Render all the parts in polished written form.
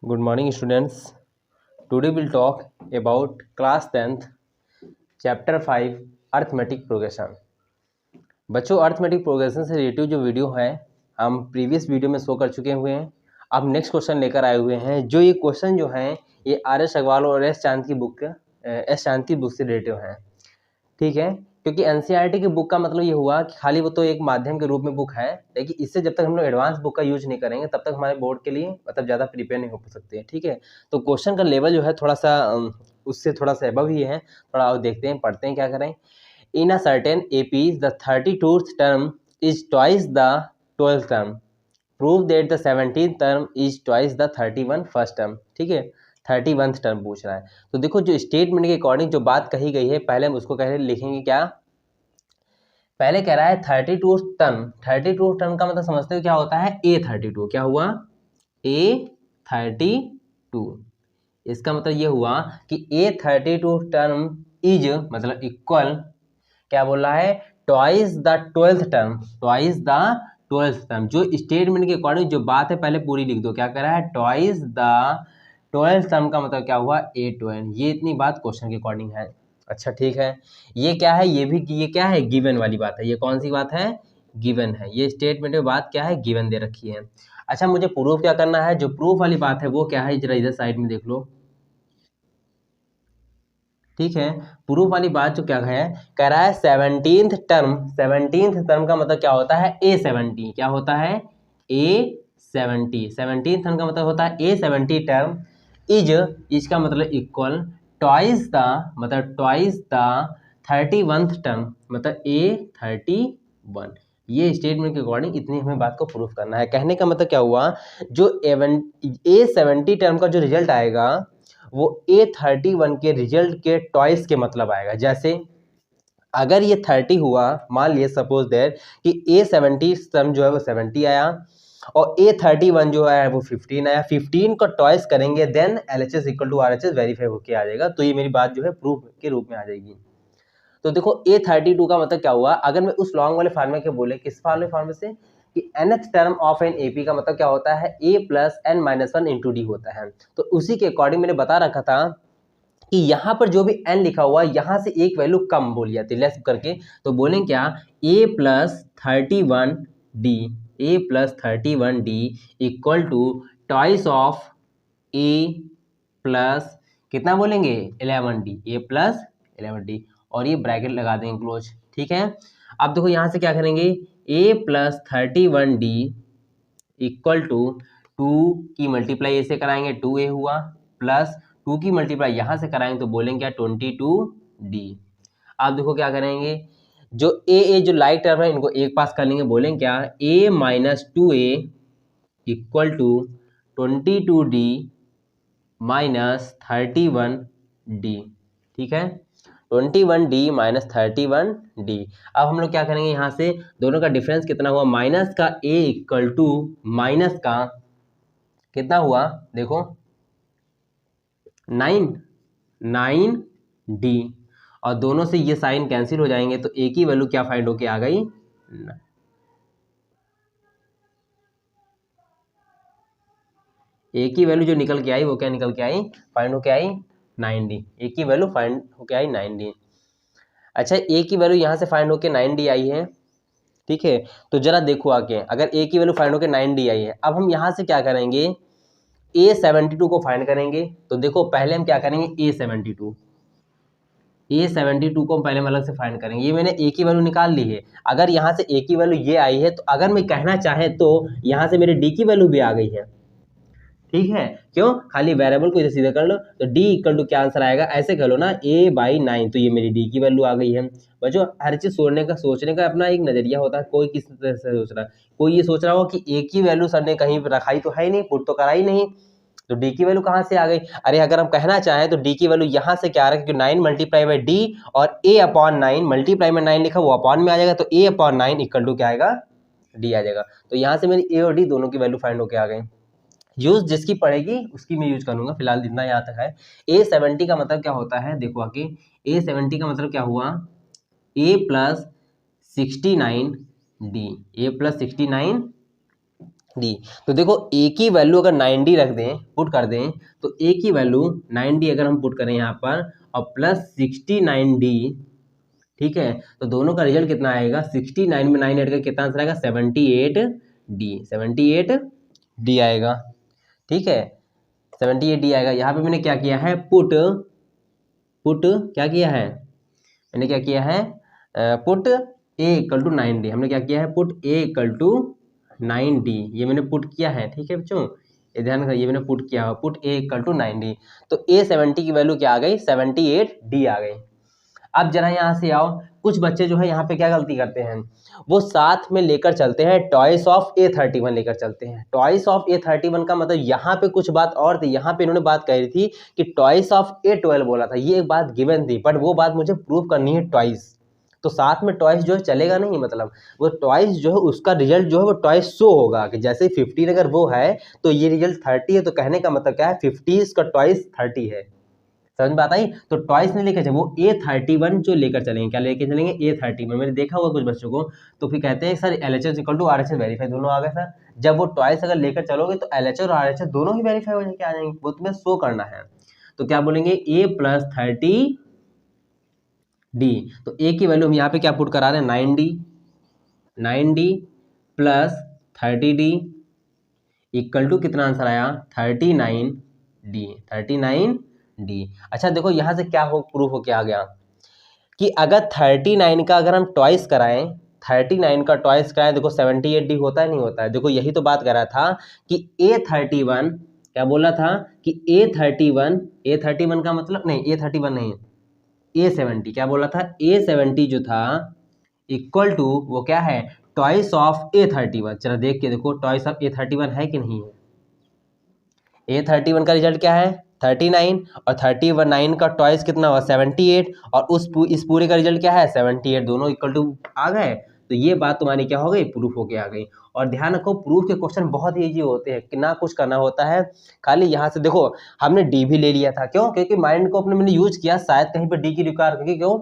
Good morning, students. Today we'll talk about class 10th, chapter 5, arithmetic progression. बच्चों, arithmetic progression से relative जो video है हम previous video में शो कर चुके हुए हैं। अब नेक्स्ट क्वेश्चन लेकर आए हुए हैं। जो ये क्वेश्चन जो है ये आर.एस. अग्रवाल और एस चांद की बुक से रिलेटिव है। ठीक है, क्योंकि एनसीईआरटी की बुक का मतलब ये हुआ कि खाली वो तो एक माध्यम के रूप में बुक है, लेकिन इससे जब तक हम लोग एडवांस बुक का यूज नहीं करेंगे तब तक हमारे बोर्ड के लिए मतलब ज़्यादा प्रिपेयर नहीं हो सकते हैं। ठीक है, तो क्वेश्चन का लेवल जो है थोड़ा सा उससे थोड़ा सा एबव ही है। थोड़ा और देखते हैं, पढ़ते हैं क्या करें। In a certain AP the 32th term is twice the 12th term. Prove that the 17th term is twice the 31st first term. ठीक है, 31th टर्म पूछ रहा है। तो देखो जो स्टेटमेंट के अकॉर्डिंग जो बात कही गई है, पहले हम उसको कह लिखेंगे क्या। पहले कह रहा है 32 टर्म। 32 टर्म का मतलब समझते हो क्या होता है, A32। क्या हुआ, A32। इसका मतलब ये हुआ कि A32 टर्म इज मतलब इक्वल, क्या बोल रहा है, twice the 12th term. Twice the 12th term जो स्टेटमेंट के अकॉर्डिंग जो बात है पहले पूरी लिख दो। क्या कह रहा है, ट्वाइस द 12th टर्म का मतलब क्या हुआ, A12। ये इतनी बात क्वेश्चन के अकॉर्डिंग है। अच्छा ठीक है, ये क्या है, ये क्या है, गिवन वाली बात है। ये कौन सी बात है, गिवन है। ये स्टेटमेंट में बात क्या है, गिवन दे रखी है। अच्छा मुझे प्रूफ क्या करना है, जो प्रूफ वाली बात है वो क्या है, जरा इधर साइड में देख लो। ठीक है, प्रूफ वाली बात जो क्या है, कह रहा है 17th टर्म। 17th टर्म का मतलब क्या होता है, A70। क्या होता है, A70। 17th टर्म का मतलब होता है A70 टर्म इज, इसका मतलब इक्वल ट्वाइस द, मतलब ट्वाइस द 31st टर्म मतलब A31। ये स्टेटमेंट के अकॉर्डिंग इतनी हमें बात को प्रूफ करना है। कहने का मतलब क्या हुआ, जो A70 टर्म का जो रिजल्ट आएगा वो A31 के रिजल्ट के ट्वाइस के मतलब आएगा। जैसे अगर ये 30 हुआ, मान लिए सपोज दैट कि A70 सम जो है वो 70 आया और A31 जो है वो 15 आया। 15 को ट्वाइस करेंगे then LHS equal to RHS verify होके आ जाएगा। तो ये मेरी बात जो है प्रूफ के रूप में आ जाएगी। तो देखो A32 का मतलब क्या हुआ, अगर मैं उस लॉन्ग वाले फार्मूले के बोले, किस फार्मूले से कि nth term of an AP का मतलब क्या होता है, A plus n minus 1 into D होता है। तो उसी के अकॉर्डिंग मैंने बता रखा था कि यहाँ पर जो भी n लिखा हुआ है यहाँ से एक वैल्यू कम बोली जाती है, लेस करके। तो बोलें क्या, A plus 31D, A plus 31D equal to twice of A plus कितना बोलेंगे 11D, A प्लस 11D, और ये ब्रैकेट लगा देंगे क्लोज। ठीक है, अब देखो यहाँ से क्या करेंगे, A plus 31D equal to 2 की मल्टीप्लाई ऐसे कराएंगे, 2A हुआ, प्लस 2 की मल्टीप्लाई यहाँ से कराएंगे तो बोलेंगे क्या, 22D। अब देखो क्या करेंगे, जो A जो लाइक टर्म है इनको एक पास कर लेंगे, बोलेंगे क्या, A minus 2A equal to 22D minus 31D। ठीक है, 21D माइनस 31D। अब हम लोग क्या करेंगे, यहाँ से दोनों का डिफरेंस कितना हुआ, माइनस का A इक्वल टू माइनस का कितना हुआ, देखो 9D, और दोनों से ये साइन कैंसिल हो जाएंगे तो A की वैल्यू क्या फाइंड होके आ गई, A की वैल्यू जो निकल के आई वो क्या निकल के आई, फाइंड होके आई 9D। A की वैल्यू फाइंड होके आई 9D। अच्छा A की वैल्यू यहाँ से फाइंड होके 9D आई है। ठीक है, तो जरा देखो आगे, अगर A की वैल्यू फाइंड होके 9D आई है, अब हम यहाँ से क्या करेंगे, A72 को फाइंड करेंगे। तो देखो पहले हम क्या करेंगे, A72 को हम पहले अलग से फाइंड करेंगे। ये मैंने A की वैल्यू निकाल ली है। अगर यहाँ से A की वैल्यू ये आई है तो अगर मैं कहना चाहें तो यहाँ से मेरी D की वैल्यू भी आ गई है। ठीक है, क्यों, खाली वेरिएबल को इधर सीधे कर लो तो D इक्वल टू क्या आंसर आएगा, ऐसे कर लो ना, A/9। तो ये मेरी D की वैल्यू आ गई है। बच्चों हर चीज सोचने का अपना एक नजरिया होता है। कोई किस तरह से सोच रहा है, कोई ये सोच रहा हो कि A की वैल्यू सर ने कहीं रखाई तो है ही नहीं, पुट तो करा ही नहीं, तो D की वैल्यू कहाँ से आ गई। अरे अगर हम कहना चाहें तो D की वैल्यू यहाँ से क्या आ रहा है, क्योंकि 9 मल्टीप्लाई बाई D और A/9 मल्टीप्लाई में 9 लिखा वो अपॉन में आ जाएगा, तो A/9 इक्वल टू क्या आएगा, D आ जाएगा। तो यहाँ से मेरी A और D दोनों की वैल्यू फाइंड होके आ गई। यूज जिसकी पड़ेगी उसकी मैं यूज करूंगा, फिलहाल जितना यहाँ तक है। A70 का मतलब क्या होता है, देखो आगे A70 का मतलब क्या हुआ, A plus 69D, A plus 69 D. तो देखो ए की वैल्यू अगर 9D रख दें, पुट कर दें, तो ए की वैल्यू 9D अगर हम पुट करें यहाँ पर और प्लस 69D, ठीक है, तो दोनों का रिजल्ट कितना आएगा, 69 में 9 ऐड करके कितना आंसर आएगा, 78D, 78D आएगा, ठीक है, 78D आएगा। यहाँ पे मैंने क्या किया है, पुट क्या किया है, मैंने क्या किया है, put A equal to 9D, हमने क्या किया है, put A equal to 9D, ये मैंने पुट किया है, ठीक है बच्चों, ये ध्यान रखिए, ये मैंने पुट किया है, put A equal to 9D, तो ए 70 की वैल्यू क्या आ गई, 78D आ गई। अब जरा यहाँ से आओ, कुछ बच्चे जो है यहाँ पे क्या गलती करते हैं, वो साथ में लेकर चलते हैं टॉयस ऑफ A31 लेकर चलते हैं। टॉयस ऑफ A31 का मतलब यहाँ पे कुछ बात और थी, यहाँ पे इन्होंने बात कही थी कि टॉयस ऑफ A12 बोला था, ये एक बात गिवन थी, बट वो बात मुझे प्रूव करनी है टॉयस, तो साथ में टॉयस जो है चलेगा नहीं, मतलब वो टॉयस जो है उसका रिजल्ट जो है वो टॉयस शो होगा कि जैसे 15 अगर वो है तो ये रिजल्ट 30 है, तो कहने का मतलब क्या है, 50 इसका टॉयस 30 है, समझ में आता है। तो टॉयस नहीं लेकर चले, वो A31 जो लेकर चलेंगे, क्या लेकर चलेंगे, A31। मैंने देखा होगा कुछ बच्चों को, तो फिर कहते हैं sir LHS equal to RHS verify दोनों आ गए सर। जब वो टॉयस अगर लेकर चलोगे तो LHS और RHS दोनों ही वेरीफाई हो जाके आ जाएंगे, वो तुम्हें शो करना है। तो क्या बोलेंगे, A प्लस 30D, तो A की वैल्यू हम यहाँ पे क्या पुट करा रहे हैं, 9D plus 30D equal to कितना आंसर आया, 39D। अच्छा देखो यहाँ से क्या हो, प्रूफ हो क्या आ गया कि अगर 39 का अगर हम टॉइस कराएं, 39 का टॉइस कराएं, देखो 78D होता है नहीं होता है, देखो यही तो बात कर रहा था कि A31 क्या बोला था कि A31 का मतलब नहीं, A31 नहीं, A70 क्या बोला था, A70 जो था इक्वल टू वो क्या है, टॉइस ऑफ A31। चलो देख के देखो टॉइस ऑफ A31 है कि नहीं है। A31 का रिजल्ट क्या है, 39, और 39 का टॉइस कितना हुआ, 78, और इस पूरे का रिजल्ट क्या है, 78, दोनों इक्वल टू आ गए। तो ये बात तुम्हारी क्या हो गई, प्रूफ होके आ गई। और ध्यान रखो प्रूफ के क्वेश्चन बहुत ही ईजी होते हैं, कि ना कुछ करना होता है, खाली यहाँ से देखो हमने डी भी ले लिया था, क्यों, क्योंकि माइंड को अपने मैंने यूज किया, शायद कहीं पर डी की रिक्वायर, क्योंकि क्यों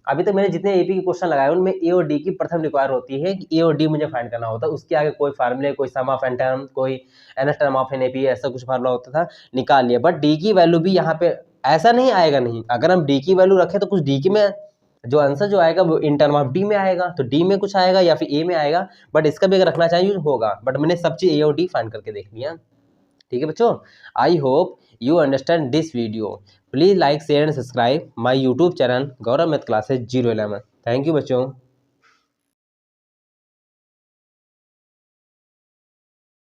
अभी तक मैंने जितने एपी के क्वेश्चन लगाए उनमें ए और डी की प्रथम रिक्वायर होती है कि ए और डी मुझे फाइंड करना होता है, उसके आगे कोई फार्मूले, कोई सम ऑफ एन टर्म, कोई n term of n AP, ऐसा कुछ फार्मूला होता था, निकाल लिया। बट डी की वैल्यू भी यहाँ पे ऐसा नहीं आएगा, नहीं, अगर हम डी की वैल्यू रखें तो कुछ डी की में जो आंसर जो आएगा वो इन टर्म ऑफ डी में आएगा, तो डी में कुछ आएगा या फिर ए में आएगा, बट इसका भी अगर रखना चाहिए होगा, बट मैंने सब चीज ए और डी फाइंड करके देख लिया। ठीक है बच्चों, I hope you understand this video. Please like, share and subscribe my YouTube channel Gaurav Math Classes 011. Thank you बच्चों।